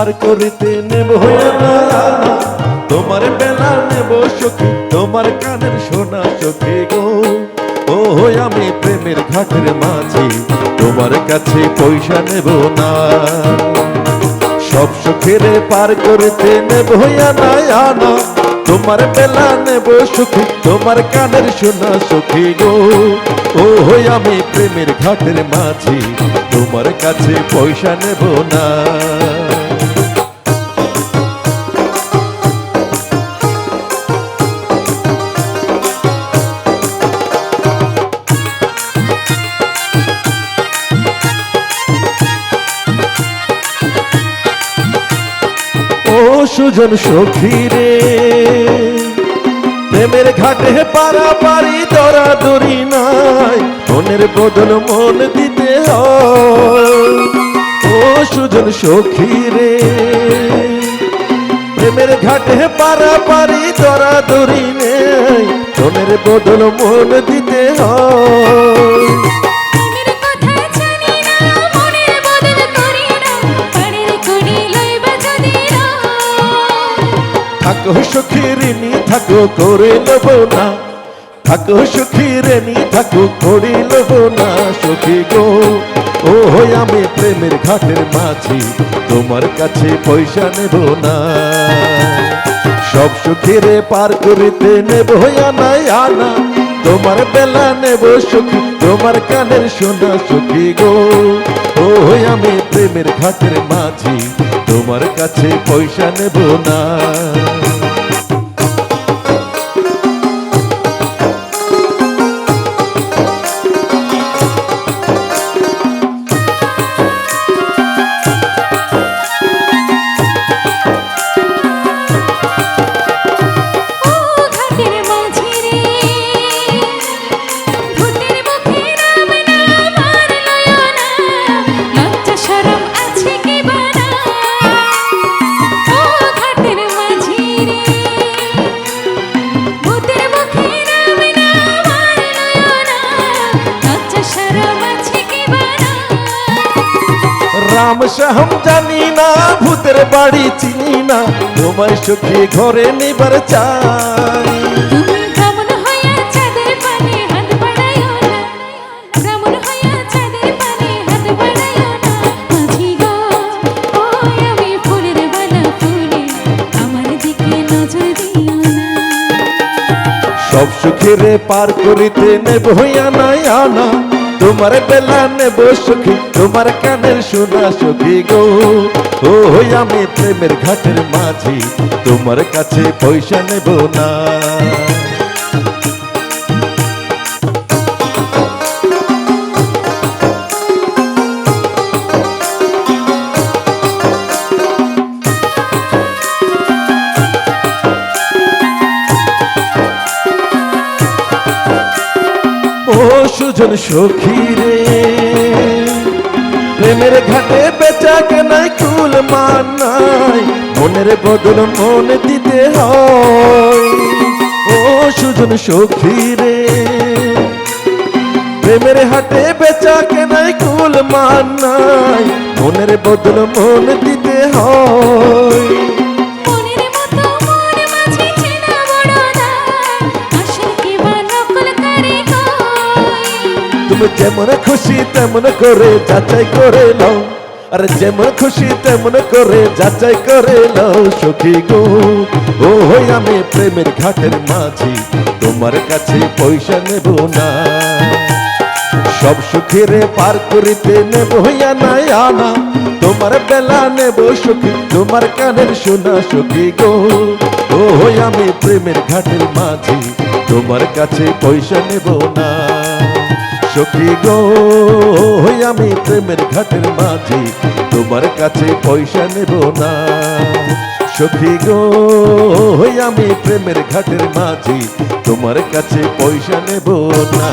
পার করিতে নেব না, তোমার বেলা নেব সখী, তোমার কানের সোনা সখী গো। ও আমি প্রেমের ঘাটের মাঝি, তোমার কাছে পয়সা নেব না। সব সুখেরে পার করিতে নেব না, তোমার বেলা নেব সখী, তোমার কানের সোনা সখী গো। ও আমি প্রেমের ঘাটের মাঝি, তোমার কাছে পয়সা নেব না। ও সুজন সখী রে, প্রেমের ঘাটে পারাপারি দরাদরি নাই, মনের বদল মন দিতে হয়। ও সুজন সখী রে, প্রেমের ঘাটে পারাপারি দরাদরি নেই, মনের বদল মন দিতে হয়। থাকো সখী ঋণী থাকো করে লব না, থাকো সখী ঋণী থাকো করে লব না সখী গো। ও আমি প্রেমের ঘাটের মাঝি, তোমার কাছে পয়সা নেব না। সব সুখেরে পার করিতে নেব না, তোমার বেলা নেব সখী, তোমার কানের সোনা সখী গো। ও আমি প্রেমের ঘাটের মাঝি, তোমার কাছে পয়সা নেব না। রাম শাহম জানি না, ভূতের বাড়ি চিনি না, তোমার সখী ঘরে নিবার চাই। সব সুখেরে পার করিতে নেব না, তোমার বেলা নেব সখী, তোমার কানের সোনা সখী গো। ও আমি প্রেমের ঘাটের মাঝি, তোমার কাছে পয়সা নেব না। ও সুজন সখী রে, প্রেমের ঘাটে বেচা কেনাই কুল মান নাই, মনের বদল মন দিতে হয়। ও সুজন সখী রে, প্রেমের হাটে বেচা কেনাই কুল মান নাই, মনের বদল মন দিতে হয়। তুমি যেমন খুশি তেমন করে যাচাই করে নাও, আর যেমন খুশি তেমন করে যাচাই করে নাও সখী গো। ও আমি প্রেমের ঘাটের মাঝি, তোমার কাছে পয়সা নেব না। সব সুখেরে পার করিতে নেব না, তোমার বেলা নেব সখী, তোমার কানের সোনা সখী গো। ও আমি প্রেমের ঘাটের মাঝি, তোমার কাছে পয়সা নেব না সখী গো। আমি প্রেমের ঘাটের মাঝি, তোমার কাছে পয়সা নেব না সখী গো। আমি প্রেমের ঘাটের মাঝি, তোমার কাছে পয়সা নেব না।